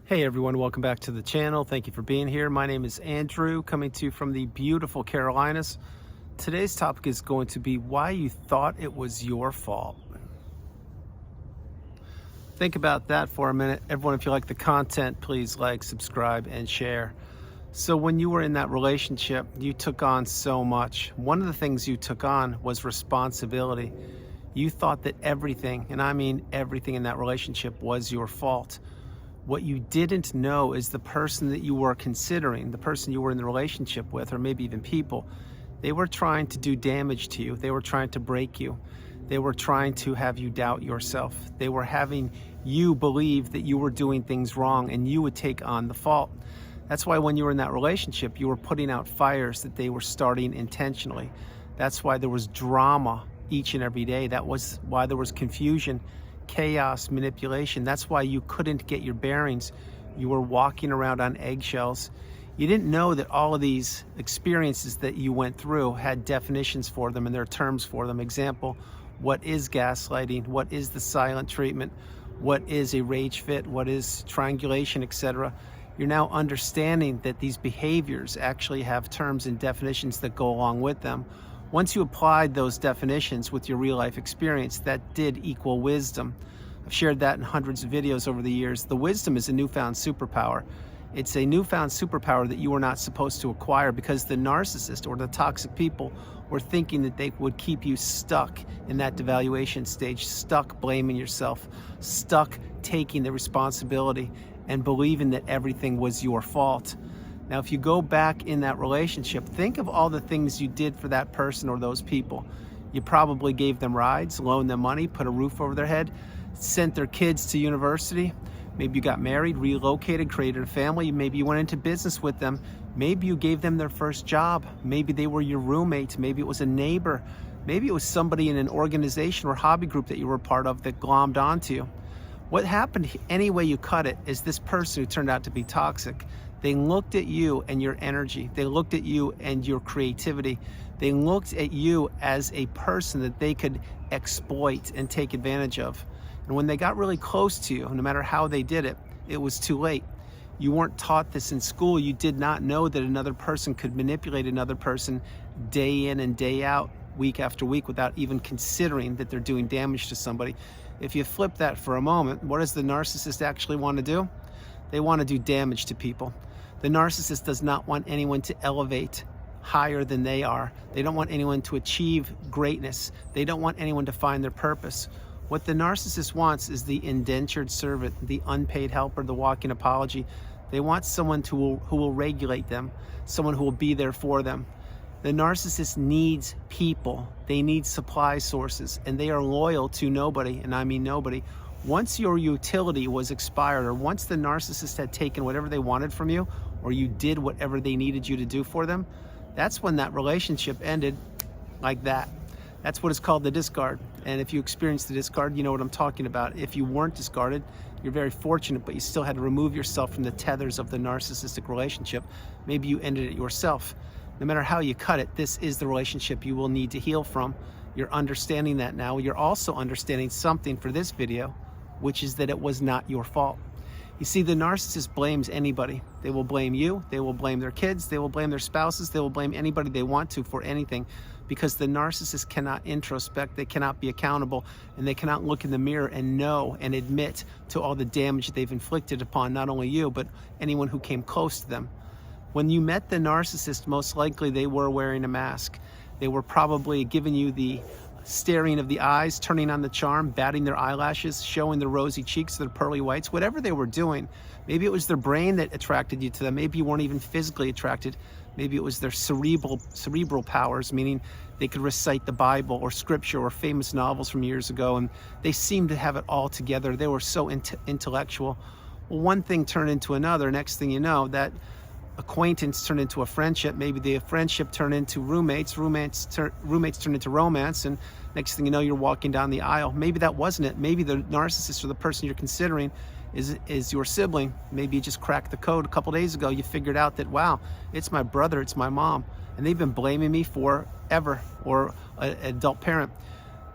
Hey everyone, welcome back to the channel. Thank you for being here. My name is Andrew, coming to you from the beautiful Carolinas. Today's topic is going to be why you thought it was your fault. Think about that for a minute. Everyone, if you like the content, please like, subscribe, and share. So when you were in that relationship, you took on so much. One of the things you took on was responsibility. You thought that everything, and I mean everything in that relationship, was your fault. What you didn't know is the person that you were considering, the person you were in the relationship with, or maybe even people, they were trying to do damage to you. They were trying to break you. They were trying to have you doubt yourself. They were having you believe that you were doing things wrong and you would take on the fault. That's why when you were in that relationship, you were putting out fires that they were starting intentionally. That's why there was drama each and every day. That was why there was confusion, chaos, manipulation. That's why you couldn't get your bearings. You were walking around on eggshells. You didn't know that all of these experiences that you went through had definitions for them and there are terms for them. Example, what is gaslighting? What is the silent treatment? What is a rage fit? What is triangulation, etc.? You're now understanding that these behaviors actually have terms and definitions that go along with them. Once you applied those definitions with your real life experience, that did equal wisdom. I've shared that in hundreds of videos over the years. The wisdom is a newfound superpower. It's a newfound superpower that you were not supposed to acquire because the narcissist or the toxic people were thinking that they would keep you stuck in that devaluation stage, stuck blaming yourself, stuck taking the responsibility and believing that everything was your fault. Now, if you go back in that relationship, think of all the things you did for that person or those people. You probably gave them rides, loaned them money, put a roof over their head, sent their kids to university. Maybe you got married, relocated, created a family. Maybe you went into business with them. Maybe you gave them their first job. Maybe they were your roommate. Maybe it was a neighbor. Maybe it was somebody in an organization or hobby group that you were part of that glommed onto you. What happened, any way you cut it, is this person who turned out to be toxic, they looked at you and your energy. They looked at you and your creativity. They looked at you as a person that they could exploit and take advantage of. And when they got really close to you, no matter how they did it, it was too late. You weren't taught this in school. You did not know that another person could manipulate another person day in and day out, week after week, without even considering that they're doing damage to somebody. If you flip that for a moment, what does the narcissist actually want to do? They want to do damage to people. The narcissist does not want anyone to elevate higher than they are. They don't want anyone to achieve greatness. They don't want anyone to find their purpose. What the narcissist wants is the indentured servant, the unpaid helper, the walking apology. They want someone who will regulate them, someone who will be there for them. The narcissist needs people. They need supply sources, and they are loyal to nobody, and I mean nobody. Once your utility was expired, or once the narcissist had taken whatever they wanted from you, or you did whatever they needed you to do for them, that's when that relationship ended like that. That's what is called the discard. And if you experienced the discard, you know what I'm talking about. If you weren't discarded, you're very fortunate, but you still had to remove yourself from the tethers of the narcissistic relationship. Maybe you ended it yourself. No matter how you cut it, this is the relationship you will need to heal from. You're understanding that now. You're also understanding something for this video, which is that it was not your fault. You see, the narcissist blames anybody. They will blame you, they will blame their kids, they will blame their spouses, they will blame anybody they want to for anything, because the narcissist cannot introspect, they cannot be accountable, and they cannot look in the mirror and know and admit to all the damage they've inflicted upon not only you, but anyone who came close to them. When you met the narcissist, most likely they were wearing a mask. They were probably giving you the staring of the eyes, turning on the charm, batting their eyelashes, showing their rosy cheeks, their pearly whites, whatever they were doing. Maybe it was their brain that attracted you to them. Maybe you weren't even physically attracted. Maybe it was their cerebral powers, meaning they could recite the Bible or scripture or famous novels from years ago, and they seemed to have it all together. They were so intellectual. Well, one thing turned into another. Next thing you know, that acquaintance turned into a friendship. Maybe the friendship turned into roommates. Roommates turned into romance, and next thing you know, you're walking down the aisle. Maybe that wasn't it. Maybe the narcissist or the person you're considering is your sibling. Maybe you just cracked the code a couple days ago. You figured out that, wow, it's my brother, it's my mom, and they've been blaming me forever, or an adult parent.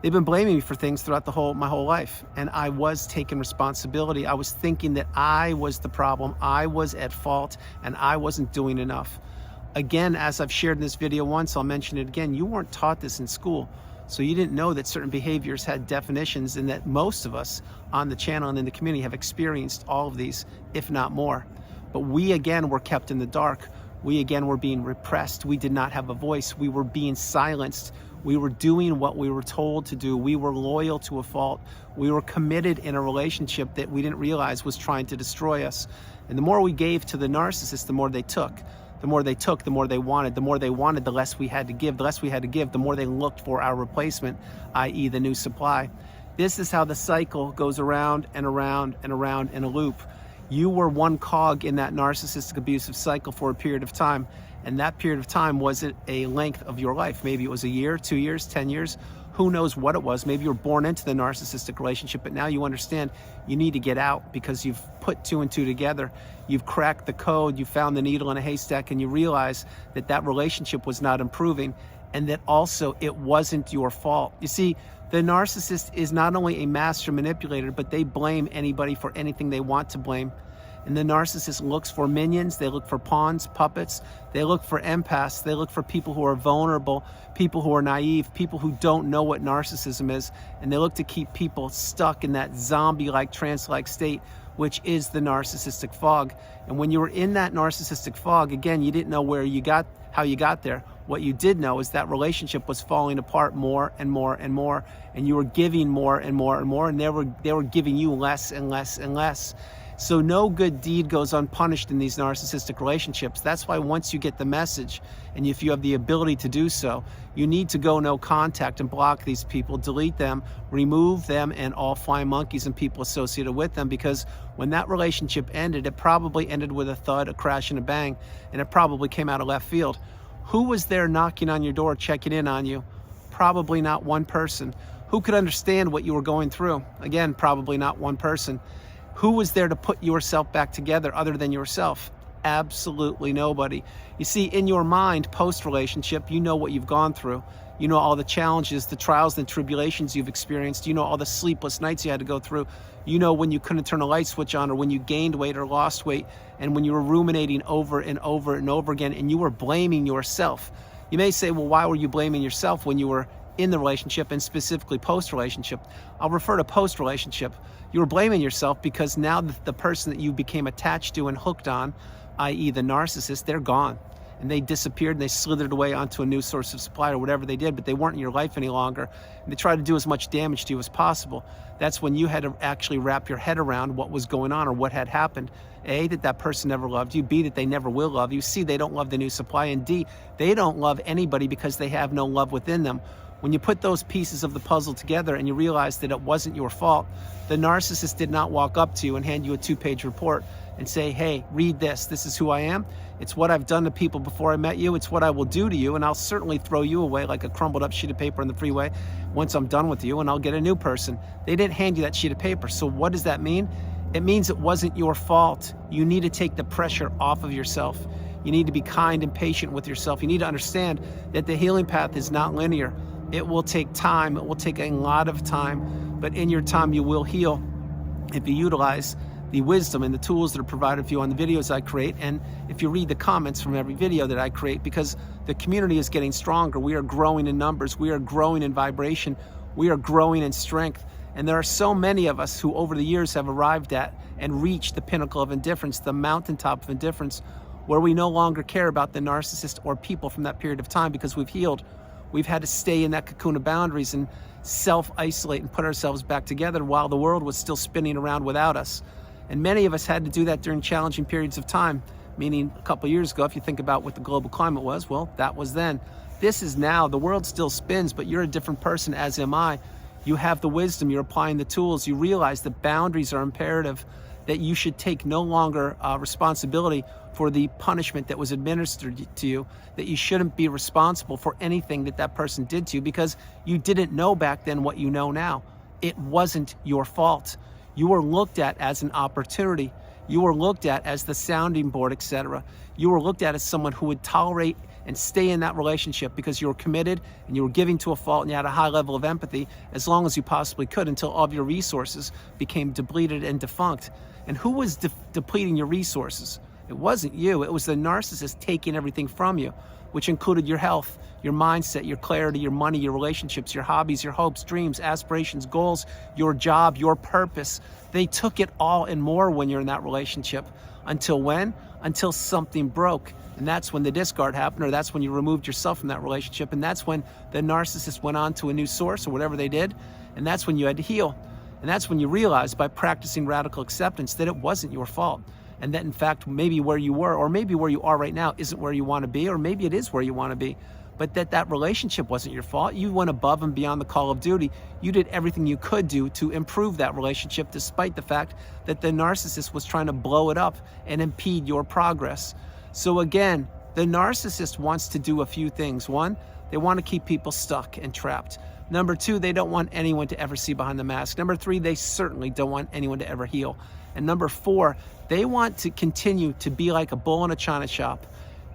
They've been blaming me for things throughout my whole life. And I was taking responsibility. I was thinking that I was the problem. I was at fault and I wasn't doing enough. Again, as I've shared in this video once, I'll mention it again. You weren't taught this in school. So you didn't know that certain behaviors had definitions, and that most of us on the channel and in the community have experienced all of these, if not more. But we again were kept in the dark. We again were being repressed. We did not have a voice. We were being silenced. We were doing what we were told to do. We were loyal to a fault. We were committed in a relationship that we didn't realize was trying to destroy us. And the more we gave to the narcissist, the more they took. The more they took, the more they wanted. The more they wanted, the less we had to give. The less we had to give, the more they looked for our replacement, i.e. the new supply. This is how the cycle goes around and around and around in a loop. You were one cog in that narcissistic abusive cycle for a period of time. And that period of time wasn't a length of your life. Maybe it was a year, 2 years, 10 years. Who knows what it was? Maybe you were born into the narcissistic relationship, but now you understand you need to get out because you've put 2 and 2 together. You've cracked the code, you found the needle in a haystack, and you realize that that relationship was not improving, and that also it wasn't your fault. You see, the narcissist is not only a master manipulator, but they blame anybody for anything they want to blame. And the narcissist looks for minions, they look for pawns, puppets, they look for empaths, they look for people who are vulnerable, people who are naive, people who don't know what narcissism is, and they look to keep people stuck in that zombie-like, trance-like state, which is the narcissistic fog. And when you were in that narcissistic fog, again, you didn't know how you got there. What you did know is that relationship was falling apart more and more and more, and you were giving more and more and more, and they were giving you less and less and less. So no good deed goes unpunished in these narcissistic relationships. That's why once you get the message, and if you have the ability to do so, you need to go no contact and block these people, delete them, remove them and all flying monkeys and people associated with them, because when that relationship ended, it probably ended with a thud, a crash, and a bang, and it probably came out of left field. Who was there knocking on your door, checking in on you? Probably not one person. Who could understand what you were going through? Again, probably not one person. Who was there to put yourself back together other than yourself? Absolutely nobody. You see, in your mind, post-relationship, you know what you've gone through. You know all the challenges, the trials and tribulations you've experienced. You know all the sleepless nights you had to go through. You know when you couldn't turn a light switch on, or when you gained weight or lost weight, and when you were ruminating over and over and over again, and you were blaming yourself. You may say, well, why were you blaming yourself when you were in the relationship, and specifically post-relationship? I'll refer to post-relationship. You were blaming yourself because now the person that you became attached to and hooked on, i.e. the narcissist, they're gone. And they disappeared and they slithered away onto a new source of supply or whatever they did, but they weren't in your life any longer. And they tried to do as much damage to you as possible. That's when you had to actually wrap your head around what was going on or what had happened. A, that person never loved you. B, that they never will love you. C, they don't love the new supply. And D, they don't love anybody because they have no love within them. When you put those pieces of the puzzle together and you realize that it wasn't your fault, the narcissist did not walk up to you and hand you a 2-page report and say, hey, read this. This is who I am. It's what I've done to people before I met you. It's what I will do to you, and I'll certainly throw you away like a crumbled up sheet of paper on the freeway once I'm done with you, and I'll get a new person. They didn't hand you that sheet of paper. So what does that mean? It means it wasn't your fault. You need to take the pressure off of yourself. You need to be kind and patient with yourself. You need to understand that the healing path is not linear. It will take time. It will take a lot of time, but in your time you will heal if you utilize the wisdom and the tools that are provided for you on the videos I create, and if you read the comments from every video that I create, because the community is getting stronger. We are growing in numbers. We are growing in vibration. We are growing in strength. And there are so many of us who over the years have arrived at and reached the pinnacle of indifference, the mountaintop of indifference, where we no longer care about the narcissist or people from that period of time because we've healed. We've had to stay in that cocoon of boundaries and self-isolate and put ourselves back together while the world was still spinning around without us. And many of us had to do that during challenging periods of time, meaning a couple of years ago, if you think about what the global climate was, well, that was then. This is now. The world still spins, but you're a different person, as am I. You have the wisdom, you're applying the tools, you realize that boundaries are imperative, that you should take no longer responsibility for the punishment that was administered to you, that you shouldn't be responsible for anything that that person did to you because you didn't know back then what you know now. It wasn't your fault. You were looked at as an opportunity. You were looked at as the sounding board, etc. You were looked at as someone who would tolerate and stay in that relationship because you were committed and you were giving to a fault and you had a high level of empathy as long as you possibly could until all of your resources became depleted and defunct. And who was depleting your resources? It wasn't you. It was the narcissist taking everything from you, which included your health, your mindset, your clarity, your money, your relationships, your hobbies, your hopes, dreams, aspirations, goals, your job, your purpose. They took it all and more when you're in that relationship. Until when? Until something broke. And that's when the discard happened, or that's when you removed yourself from that relationship. And that's when the narcissist went on to a new source or whatever they did. And that's when you had to heal. And that's when you realized by practicing radical acceptance that it wasn't your fault. And that in fact, maybe where you were, or maybe where you are right now isn't where you want to be, or maybe it is where you want to be. But that relationship wasn't your fault. You went above and beyond the call of duty. You did everything you could do to improve that relationship, despite the fact that the narcissist was trying to blow it up and impede your progress. So again, the narcissist wants to do a few things. One, they want to keep people stuck and trapped. Number two, they don't want anyone to ever see behind the mask. Number three, they certainly don't want anyone to ever heal. And number four, they want to continue to be like a bull in a china shop,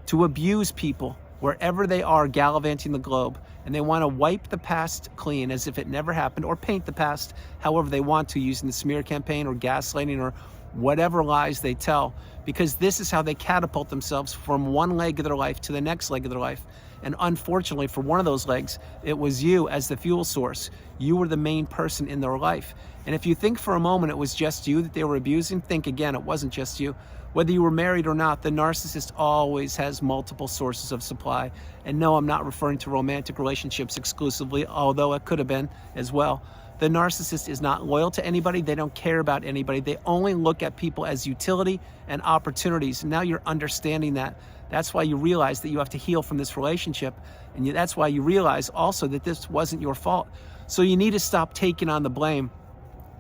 to abuse people wherever they are gallivanting the globe. And they want to wipe the past clean as if it never happened, or paint the past however they want to, using the smear campaign or gaslighting or whatever lies they tell, because this is how they catapult themselves from one leg of their life to the next leg of their life. And unfortunately, for one of those legs, it was you as the fuel source. You were the main person in their life. And if you think for a moment it was just you that they were abusing, think again, it wasn't just you. Whether you were married or not, the narcissist always has multiple sources of supply. And no, I'm not referring to romantic relationships exclusively, although it could have been as well. The narcissist is not loyal to anybody. They don't care about anybody. They only look at people as utility and opportunities. And now you're understanding that. That's why you realize that you have to heal from this relationship. And that's why you realize also that this wasn't your fault. So you need to stop taking on the blame.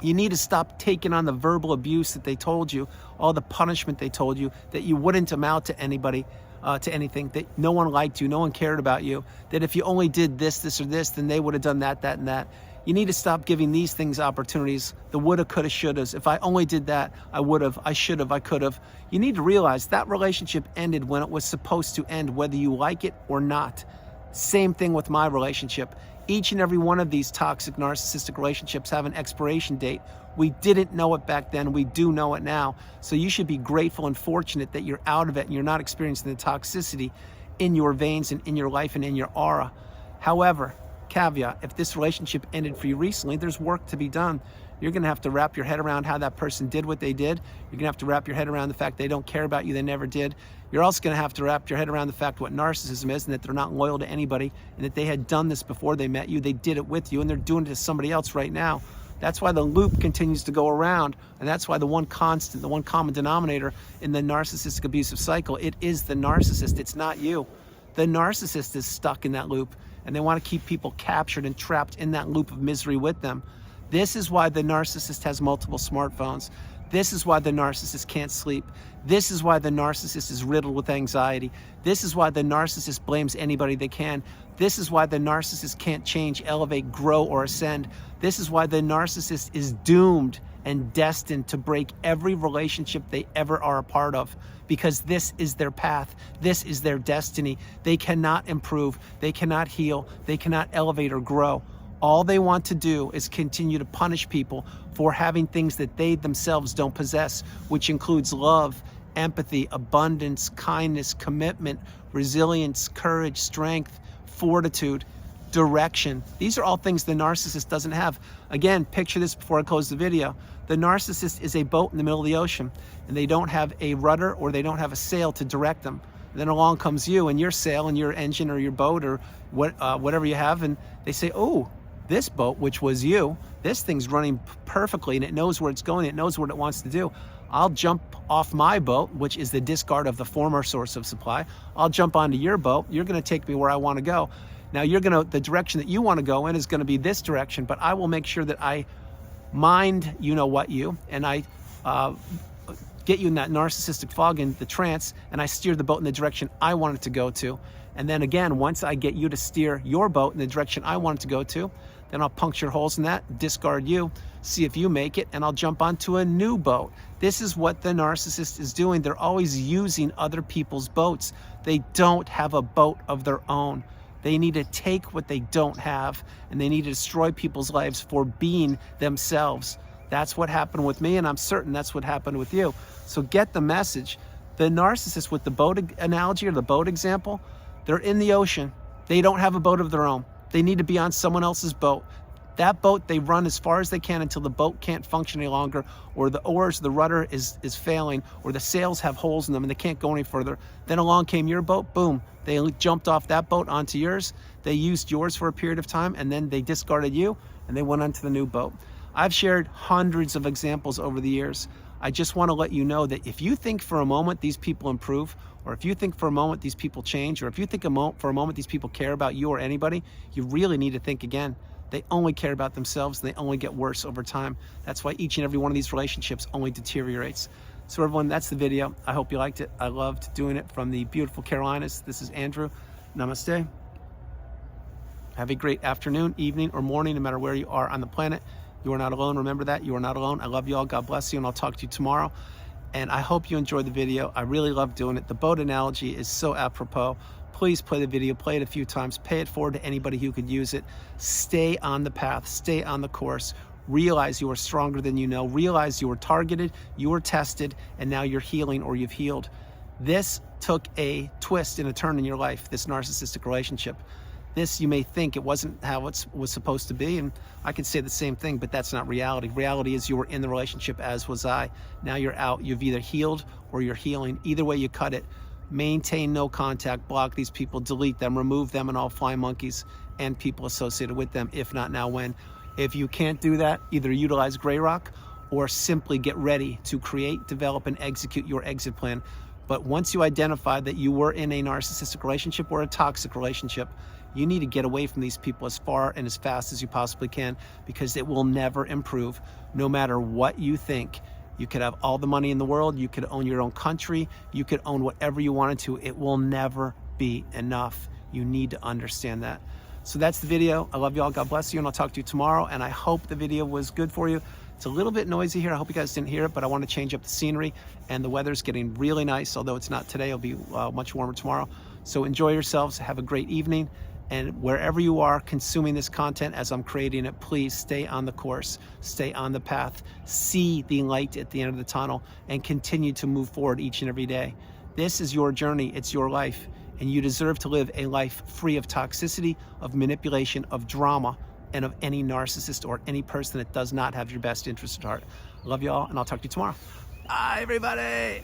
You need to stop taking on the verbal abuse that they told you, all the punishment they told you, that you wouldn't amount to anybody, to anything, that no one liked you, no one cared about you, that if you only did this, this, or this, then they would have done that, that, and that. You need to stop giving these things opportunities, the woulda, coulda, shouldas. If I only did that, I would have, I should have, I could have. You need to realize that relationship ended when it was supposed to end, whether you like it or not. Same thing with my relationship. Each and every one of these toxic narcissistic relationships have an expiration date. We didn't know it back then. We do know it now. So you should be grateful and fortunate that you're out of it and you're not experiencing the toxicity in your veins and in your life and in your aura. However, caveat, if this relationship ended for you recently, there's work to be done. You're going to have to wrap your head around how that person did what they did. You're going to have to wrap your head around the fact they don't care about you, they never did. You're also going to have to wrap your head around the fact what narcissism is, and that they're not loyal to anybody, and that they had done this before they met you. They did it with you, and they're doing it to somebody else right now. That's why the loop continues to go around, and that's why the one constant, the one common denominator in the narcissistic abusive cycle, it is the narcissist. It's not you. The narcissist is stuck in that loop, and they want to keep people captured and trapped in that loop of misery with them. This is why the narcissist has multiple smartphones. This is why the narcissist can't sleep. This is why the narcissist is riddled with anxiety. This is why the narcissist blames anybody they can. This is why the narcissist can't change, elevate, grow, or ascend. This is why the narcissist is doomed and destined to break every relationship they ever are a part of, because this is their path. This is their destiny. They cannot improve. They cannot heal. They cannot elevate or grow. All they want to do is continue to punish people for having things that they themselves don't possess, which includes love, empathy, abundance, kindness, commitment, resilience, courage, strength, fortitude, direction. These are all things the narcissist doesn't have. Again, picture this before I close the video. The narcissist is a boat in the middle of the ocean, and they don't have a rudder or they don't have a sail to direct them. And then along comes you and your sail and your engine or your boat or whatever you have, and they say, oh, this boat, which was you, this thing's running perfectly and it knows where it's going, it knows what it wants to do. I'll jump off my boat, which is the discard of the former source of supply. I'll jump onto your boat. You're going to take me where I want to go. Now the direction that you want to go in is going to be this direction, but I will make sure that I mind you, and I get you in that narcissistic fog and the trance, and I steer the boat in the direction I want it to go to. And then again, once I get you to steer your boat in the direction I want it to go to, then I'll puncture holes in that, discard you, see if you make it, and I'll jump onto a new boat. This is what the narcissist is doing. They're always using other people's boats. They don't have a boat of their own. They need to take what they don't have, and they need to destroy people's lives for being themselves. That's what happened with me, and I'm certain that's what happened with you. So get the message. The narcissist, with the boat analogy or the boat example, they're in the ocean. They don't have a boat of their own. They need to be on someone else's boat. That boat, they run as far as they can until the boat can't function any longer, or the oars, the rudder is failing, or the sails have holes in them and they can't go any further. Then along came your boat, boom. They jumped off that boat onto yours. They used yours for a period of time, and then they discarded you and they went onto the new boat. I've shared hundreds of examples over the years. I just want to let you know that if you think for a moment these people improve, or if you think for a moment these people change, or if you think for a moment these people care about you or anybody, you really need to think again. They only care about themselves, and they only get worse over time. That's why each and every one of these relationships only deteriorates. So everyone, that's the video. I hope you liked it. I loved doing it from the beautiful Carolinas. This is Andrew. Namaste. Have a great afternoon, evening, or morning, no matter where you are on the planet. You are not alone. Remember that. You are not alone. I love you all. God bless you, and I'll talk to you tomorrow. And I hope you enjoyed the video. I really love doing it. The boat analogy is so apropos. Please play the video, play it a few times, pay it forward to anybody who could use it. Stay on the path, stay on the course. Realize you are stronger than you know. Realize you were targeted, you were tested, and now you're healing, or you've healed. This took a twist and a turn in your life, this narcissistic relationship. This, you may think it wasn't how it was supposed to be, and I could say the same thing, but that's not reality. Reality is you were in the relationship, as was I. Now you're out. You've either healed or you're healing. Either way you cut it. Maintain no contact, block these people, delete them, remove them and all flying monkeys and people associated with them. If not now, when? If you can't do that, either utilize Grey Rock or simply get ready to create, develop, and execute your exit plan. But once you identify that you were in a narcissistic relationship or a toxic relationship, you need to get away from these people as far and as fast as you possibly can, because it will never improve, no matter what you think. You could have all the money in the world, you could own your own country, you could own whatever you wanted to. It will never be enough. You need to understand that. So that's the video. I love you all. God bless you, and I'll talk to you tomorrow. And I hope the video was good for you. It's a little bit noisy here. I hope you guys didn't hear it, but I want to change up the scenery, and the weather's getting really nice, although it's not today. It'll be much warmer tomorrow. So enjoy yourselves. Have a great evening. And wherever you are consuming this content as I'm creating it, please stay on the course, stay on the path, see the light at the end of the tunnel, and continue to move forward each and every day. This is your journey, it's your life, and you deserve to live a life free of toxicity, of manipulation, of drama, and of any narcissist or any person that does not have your best interest at heart. I love you all, and I'll talk to you tomorrow. Bye, everybody.